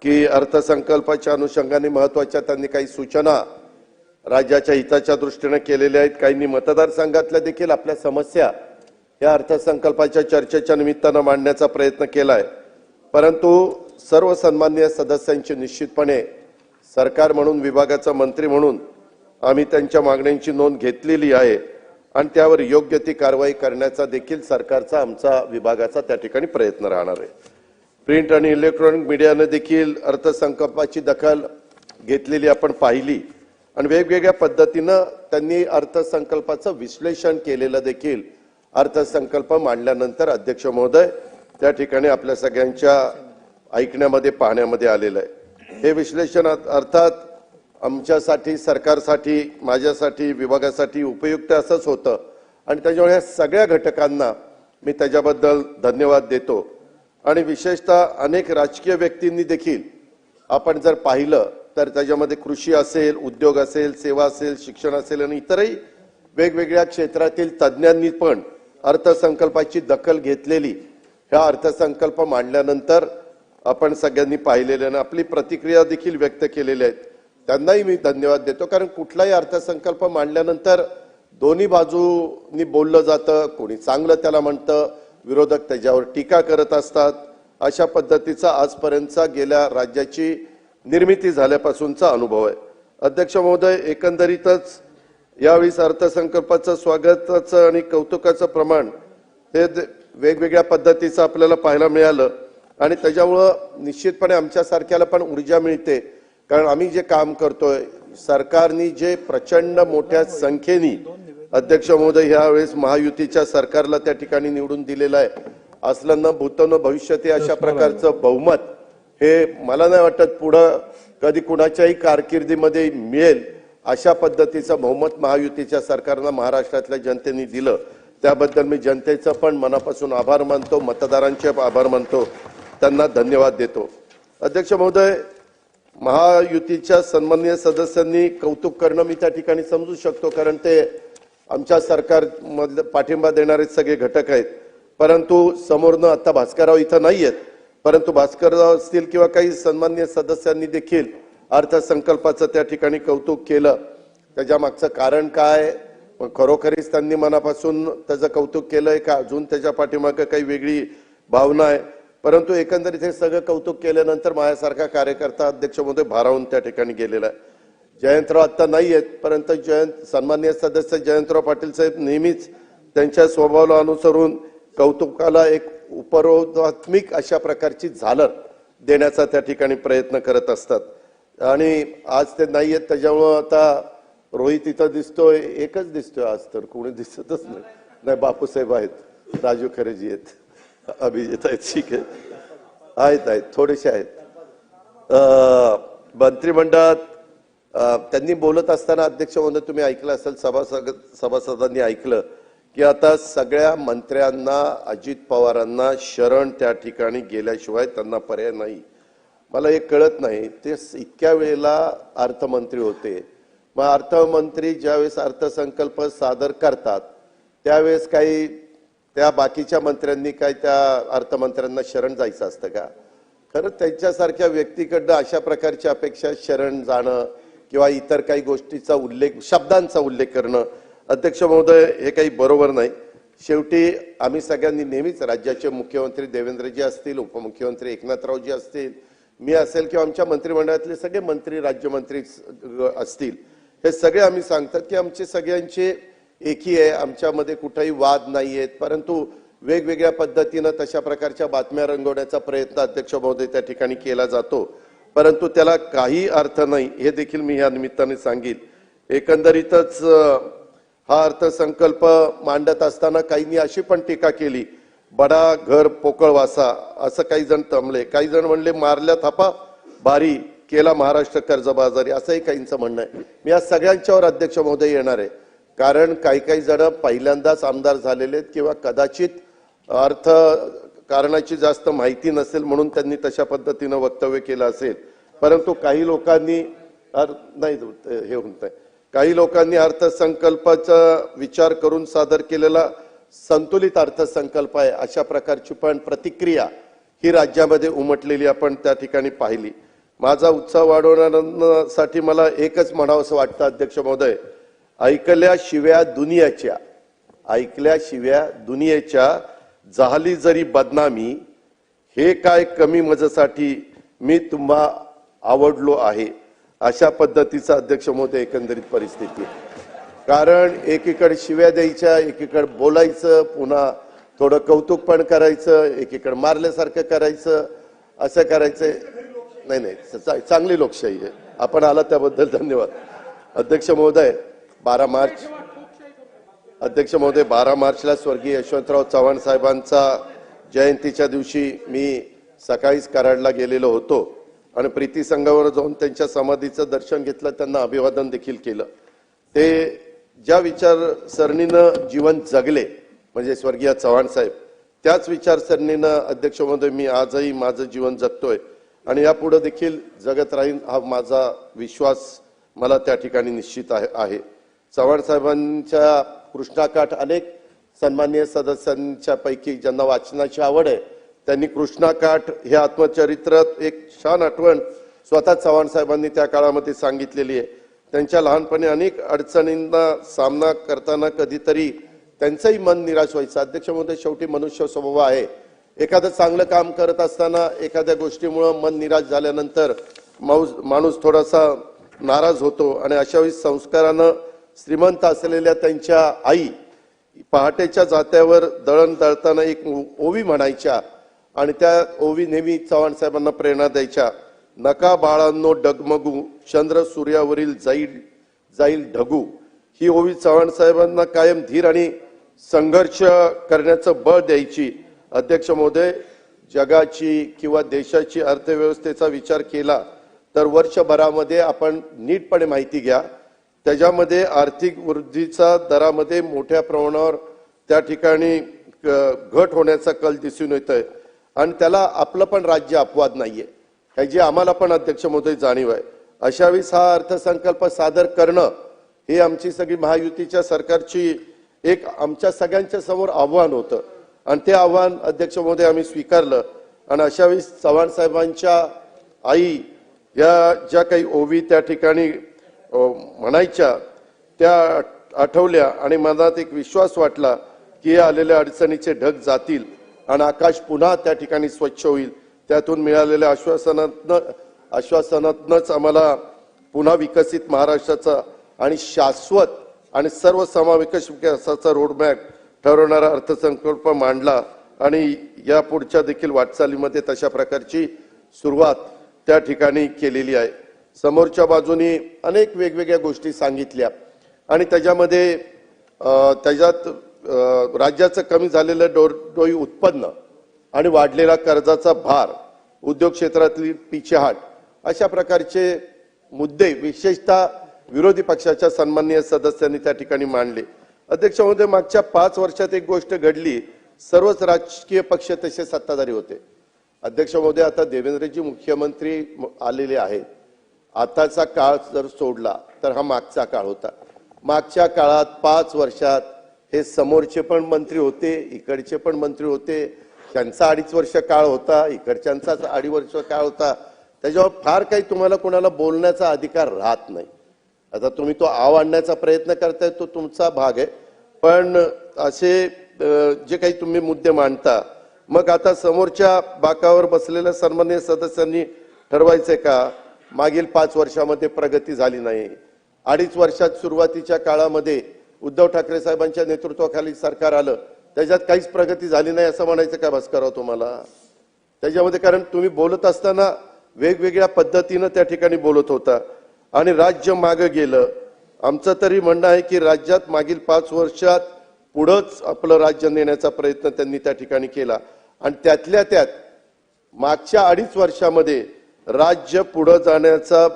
की अर्थसंकल्पाच्या अनुषंगाने महत्त्वाच्या त्यांनी काही सूचना राज्याच्या हिताच्या दृष्टीने केलेल्या आहेत। काहींनी मतदारसंघातल्या देखील आपल्या समस्या या अर्थसंकल्पाच्या चर्चेच्या निमित्ताने मांडण्याचा प्रयत्न केलाय, परंतु सर्व सन्माननीय सदस्यांची निश्चितपणे सरकार म्हणून, विभागाचा मंत्री म्हणून आम्ही त्यांच्या मागण्यांची नोंद घेतलेली आहे आणि त्यावर योग्य ती कारवाई करण्याचा देखील सरकारचा, आमचा विभागाचा त्या ठिकाणी प्रयत्न राहणार आहे। प्रिंट आणि इलेक्ट्रॉनिक मीडियाने देखील अर्थसंकल्पाची दखल घेतलेली आपण पाहिली आणि वेगवेगळ्या पद्धतीने त्यांनी अर्थसंकल्पाचं विश्लेषण केलेलं देखील अर्थसंकल्प मांडल्यानंतर अध्यक्ष महोदय त्या ठिकाणी आपल्या सगळ्यांच्या ऐकण्यामध्ये, पाहण्यामध्ये आलेलं आहे। हे विश्लेषण अर्थात आमच्यासाठी, सरकारसाठी, माझ्यासाठी, विभागासाठी उपयुक्त असंच होतं आणि त्याच्यामुळे या सगळ्या घटकांना मी त्याच्याबद्दल धन्यवाद देतो। आणि विशेषतः अनेक राजकीय व्यक्तींनी देखील आपण जर पाहिलं तर त्याच्यामध्ये कृषी असेल, उद्योग असेल, सेवा असेल, शिक्षण असेल आणि इतरही वेगवेगळ्या क्षेत्रातील तज्ज्ञांनी पण अर्थसंकल्पाची दखल घेतलेली ह्या अर्थसंकल्प मांडल्यानंतर आपण सगळ्यांनी पाहिलेल्या आणि आपली प्रतिक्रिया देखील व्यक्त केलेल्या आहेत। त्यांनाही मी धन्यवाद देतो, कारण कुठलाही अर्थसंकल्प मांडल्यानंतर दोन्ही बाजूंनी बोललं जातं, कोणी चांगलं त्याला म्हणतं, विरोधक त्याच्यावर टीका करत असतात। अशा पद्धतीचा आजपर्यंतचा गेल्या राज्याची निर्मिती झाल्यापासूनचा अनुभव आहे। अध्यक्ष महोदय, एकंदरीतच यावेळी अर्थसंकल्पाचं स्वागताचं आणि कौतुकाचं प्रमाण हे वेगवेगळ्या पद्धतीचं आपल्याला पाहायला मिळालं आणि त्याच्यामुळं निश्चितपणे आमच्यासारख्याला पण ऊर्जा मिळते, कारण आम्ही जे काम करतोय, सरकारने जे प्रचंड मोठ्या संख्येने अध्यक्ष महोदय यावेळेस महायुतीच्या सरकारला त्या ठिकाणी निवडून दिलेलं आहे, असलं न भूतो न भविष्यती अशा प्रकारचं बहुमत हे मला नाही वाटत पुढं कधी कुणाच्याही कारकिर्दीमध्ये मिळेल। अशा पद्धतीचं बहुमत महायुतीच्या सरकारनं महाराष्ट्रातल्या जनतेने दिलं, त्याबद्दल मी जनतेचं पण मनापासून आभार मानतो, मतदारांचे आभार मानतो, त्यांना धन्यवाद देतो। अध्यक्ष महोदय, महायुतीच्या सन्माननीय सदस्यांनी कौतुक करणं मी त्या ठिकाणी समजू शकतो, कारण ते आमच्या सरकारमधले पाठिंबा देणारे सगळे घटक आहेत, परंतु समोरनं आता भास्करराव इथं नाही आहेत, परंतु भास्करराव असतील किंवा काही सन्माननीय सदस्यांनी देखील अर्थसंकल्पाचं त्या ठिकाणी कौतुक केलं। त्याच्या मागचं कारण काय, खरोखरीच त्यांनी मनापासून त्याचं कौतुक केलंय का अजून त्याच्या पाठीमागे काही वेगळी भावना आहे, परंतु एकंदरीत हे सगळं कौतुक केल्यानंतर माझ्यासारखा कार्यकर्ता अध्यक्ष महोदय भारावून त्या ठिकाणी गेलेला आहे। जयंतराव आता नाही आहेत, परंतु सन्माननीय सदस्य जयंतराव पाटील साहेब नेहमीच त्यांच्या स्वभावाला अनुसरून कौतुकाला एक उपरोधात्मक अशा प्रकारची झालर देण्याचा त्या ठिकाणी प्रयत्न करत असतात आणि आज ते नाही आहेत, त्याच्यामुळं आता रोहित इथं दिसतोय, एकच दिसतोय, आज तर कोणी दिसतच नाही। बापूसाहेब आहेत, राजू खरेजी आहेत, अभिजित आहेत, ठीक आहे, आहेत थोडेसे आहेत। मंत्रिमंडळात त्यांनी बोलत असताना अध्यक्ष महोदय तुम्ही ऐकलं असेल, सभासदांनी ऐकलं की आता सगळ्या मंत्र्यांना, अजित पवारांना शरण त्या ठिकाणी गेल्याशिवाय त्यांना पर्याय नाही। मला एक कळत नाही, ते इतक्या वेळेला अर्थमंत्री होते, मग अर्थमंत्री ज्यावेळेस अर्थसंकल्प सादर करतात त्यावेळेस काही त्या बाकीच्या मंत्र्यांनी काय त्या अर्थमंत्र्यांना शरण जायचं असतं का? खरं त्यांच्यासारख्या व्यक्तीकडनं अशा प्रकारची अपेक्षा शरण जाणं किंवा इतर काही गोष्टीचा उल्लेख, शब्दांचा उल्लेख करणं अध्यक्ष महोदय हे काही बरोबर नाही। शेवटी आम्ही सगळ्यांनी नेहमीच राज्याचे मुख्यमंत्री देवेंद्रजी असतील, उपमुख्यमंत्री एकनाथरावजी असतील, मी असेल किंवा आमच्या मंत्रिमंडळातले सगळे मंत्री, राज्यमंत्री असतील, हे सगळे आम्ही सांगतात की आमचे सगळ्यांचे एकी आहे, आमच्यामध्ये कुठेही वाद नाही आहेत, परंतु वेगवेगळ्या पद्धतीनं तशा प्रकारच्या बातम्या रंगवण्याचा प्रयत्न अध्यक्ष महोदय त्या ठिकाणी केला जातो, परंतु त्याला काही अर्थ नाही हे देखील मी या निमित्ताने सांगेन। एकंदरीतच हा अर्थसंकल्प मांडत असताना काहींनी अशी पण टीका केली, बडा घर पोकळ वासा, असं काही जण तमले, काही जण म्हणले मारल्या थापा भारी केला महाराष्ट्र कर्जबाजारी, असंही काहींचं म्हणणं आहे। मी या सगळ्यांच्यावर अध्यक्ष महोदय येणार आहे, कारण काही जण पहिल्यांदाच आमदार झालेले किंवा कदाचित अर्थ कारणाची जास्त माहिती नसेल म्हणून त्यांनी तशा पद्धतीनं वक्तव्य केलं असेल, परंतु काही लोकांनी नाही हे होत आहे, काही लोकांनी अर्थसंकल्पाचा विचार करून सादर केलेला संतुलित अर्थसंकल्प आहे अशा प्रकारची पण प्रतिक्रिया ही राज्यामध्ये उमटलेली आपण त्या ठिकाणी पाहिली। माझा उत्साह वाढवण्यासाठी मला एकच म्हणावंसं वाटतं अध्यक्ष महोदय, ऐकल्याशिवाय दुनियेच्या झाली जरी बदनामी, हे काय कमी मजेसाठी मी तुम्हा आवडलो आहे, अशा पद्धतीचा अध्यक्ष महोदय एकंदरीत परिस्थिती आहे. कारण एकीकडे शिव्या द्यायच्या, एकीकडे बोलायचं, पुन्हा थोडं कौतुक पण करायचं, एकीकडे मारल्यासारखं करायचं, असं करायचं. नाही, चांगली लोकशाही आहे. आपण आला त्याबद्दल धन्यवाद. अध्यक्ष महोदय 12 मार्चला स्वर्गीय यशवंतराव चव्हाण साहेबांचा जयंतीच्या दिवशी मी सकाळीच कराडला गेलेलो होतो आणि प्रीती संघावर जाऊन त्यांच्या समाधीचं दर्शन घेतलं, त्यांना अभिवादन देखील केलं. ते ज्या विचारसरणीनं जीवन जगले म्हणजे स्वर्गीय चव्हाण साहेब, त्याच विचारसरणीनं अध्यक्ष महोदय मी आजही माझं जीवन जगतोय आणि यापुढे देखील जगत राहीन हा माझा विश्वास मला त्या ठिकाणी निश्चित आहे. चव्हाण साहेबांच्या कृष्णाकाठ अनेक सन्माननीय सदस्यांच्या पैकी ज्यांना वाचनाची आवड आहे त्यांनी कृष्णाकाठ हे आत्मचरित्रात एक छान आठवण स्वतः चव्हाण साहेबांनी त्या काळामध्ये सांगितलेली आहे. त्यांच्या लहानपणी अनेक अडचणींना सामना करताना कधीतरी त्यांचंही मन निराश व्हायचं. अध्यक्ष महोदय, शेवटी मनुष्य स्वभाव आहे, एखादं चांगलं काम करत असताना एखाद्या गोष्टीमुळे मन निराश झाल्यानंतर माणूस थोडासा नाराज होतो आणि अशा वेळी संस्कारानं श्रीमंत असलेल्या त्यांच्या आई पहाटेच्या जात्यावर दळण दळताना एक ओवी म्हणायच्या आणि त्या ओवी नेहमी चव्हाण साहेबांना प्रेरणा द्यायच्या. नका बाळांनो डगमगू, चंद्र सूर्यावरील जाईल ढगू. ही ओवी चव्हाण साहेबांना कायम धीर आणि संघर्ष करण्याचं बळ द्यायची. अध्यक्ष महोदय, जगाची किंवा देशाची अर्थव्यवस्थेचा विचार केला तर वर्षभरामध्ये आपण नीटपणे माहिती घ्या, त्याच्यामध्ये आर्थिक वृद्धीचा दरामध्ये मोठ्या प्रमाणावर त्या ठिकाणी घट होण्याचा कल दिसून येतोय आणि त्याला आपलं पण राज्य अपवाद नाहीये, ह्याची आम्हाला पण अध्यक्ष महोदय जाणीव आहे. अशा वेळेस हा अर्थसंकल्प सादर करणं हे आमची सगळी महायुतीच्या सरकारची एक आमच्या सगळ्यांच्या समोर आव्हान होतं आणि ते आव्हान अध्यक्ष महोदय आम्ही स्वीकारलं. आणि अशा वेळेस चव्हाण साहेबांच्या आई या ज्या काही ओवी त्या ठिकाणी म्हणायच्या त्या आठवल्या आणि मनात एक विश्वास वाटला की आलेल्या अडचणीचे ढग जातील आणि आकाश पुन्हा त्या ठिकाणी स्वच्छ होईल. त्यातून मिळालेल्या आश्वासनातनच आम्हाला पुन्हा विकसित महाराष्ट्राचा आणि शाश्वत आणि सर्वसमावेशक विकासाचा रोडमॅप ठरवणारा अर्थसंकल्प मांडला आणि या पुढच्या देखील वाटचालीमध्ये तशा प्रकारची सुरुवात त्या ठिकाणी केलेली आहे. समोरच्या बाजूनी अनेक वेगवेगळ्या गोष्टी सांगितल्या आणि त्याच्यामध्ये राज्याचं कमी झालेलं डोई उत्पन्न आणि वाढलेला कर्जाचा भार, उद्योग क्षेत्रातली पिछेहाट, अशा प्रकारचे मुद्दे विशेषतः विरोधी पक्षाच्या सन्माननीय सदस्यांनी त्या ठिकाणी मांडले. अध्यक्ष महोदय, मागच्या 5 वर्षात एक गोष्ट घडली, सर्वच राजकीय पक्ष तसे सत्ताधारी होते. अध्यक्ष महोदय, आता देवेंद्रजी मुख्यमंत्री आलेले आहेत. आताचा काळ जर सोडला तर हा मागचा काळ होता. मागच्या काळात 5 वर्षात हे समोरचे पण मंत्री होते, इकडचे पण मंत्री होते, त्यांचा 2.5 वर्ष काळ होता, इकडच्यांचाच 2.5 वर्ष काळ होता. त्याच्यावर फार काही तुम्हाला कोणाला बोलण्याचा अधिकार राहत नाही. आता तुम्ही तो आव आणण्याचा प्रयत्न करताय तो तुमचा भाग आहे, पण असे जे काही तुम्ही मुद्दे मांडता, मग आता समोरच्या बाकावर बसलेल्या सन्माननीय सदस्यांनी ठरवायचंय का मागील 5 वर्षामध्ये प्रगती झाली नाही, 2.5 वर्षात सुरुवातीच्या काळामध्ये उद्धव ठाकरे साहेबांच्या नेतृत्वाखाली सरकार आलं, त्याच्यात काहीच प्रगती झाली नाही असं म्हणायचं का भास्करराव तुम्हाला? त्याच्यामध्ये कारण तुम्ही बोलत असताना वेगवेगळ्या पद्धतीनं त्या ठिकाणी बोलत होता आणि राज्य मागे गेलं. आमचं तरी म्हणणं आहे की राज्यात मागील 5 वर्षात पुढंच आपलं राज्य नेण्याचा प्रयत्न त्यांनी त्या ठिकाणी केला आणि त्यातल्या त्यात मागच्या 2.5 वर्षामध्ये राज्य पुढे जाण्याचा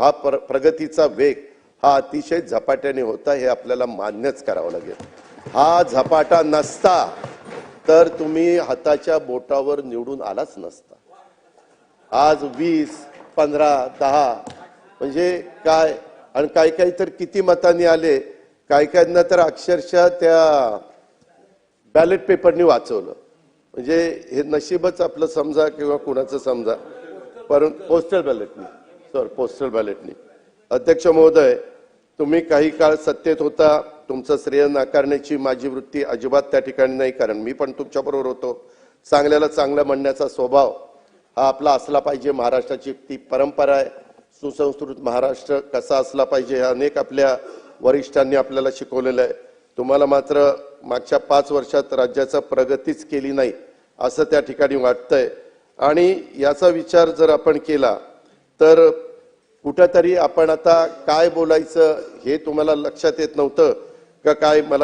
हा प्रगतीचा वेग हा अतिशय झपाट्याने होता, हे आपल्याला मान्यच करावं लागेल. हा झपाटा नसता तर तुम्ही हाताच्या बोटावर निवडून आलाच नसता. आज 20, 15, 10 म्हणजे काय, आणि काही तर किती मतांनी आले, काहींना तर अक्षरशः त्या बॅलेट पेपरनी वाचवलं. म्हणजे हे नशीबच आपलं समजा किंवा कुणाचं समजा. परंतु पोस्टल बॅलेटनी सर, पोस्टल बॅलेटनी. अध्यक्ष महोदय, तुम्ही काही काळ सत्तेत होता, तुमचं श्रेय नाकारण्याची माझी वृत्ती अजिबात त्या ठिकाणी नाही, कारण मी पण तुमच्याबरोबर होतो. चांगल्याला चांगलं म्हणण्याचा स्वभाव हा आपला असला पाहिजे. महाराष्ट्राची ती परंपरा आहे. सुसंस्कृत महाराष्ट्र कसा असला पाहिजे हे अनेक आपल्या वरिष्ठांनी आपल्याला शिकवलेलं आहे. तुम्हाला मात्र मागच्या 5 वर्षात राज्याचा प्रगतीच केली नाही असं त्या ठिकाणी वाटतंय. आणि याचा विचार जर आपण केला तर कुठेतरी आपण आता काय बोलायचं हे तुम्हाला लक्षात येत नव्हतं का काय? मला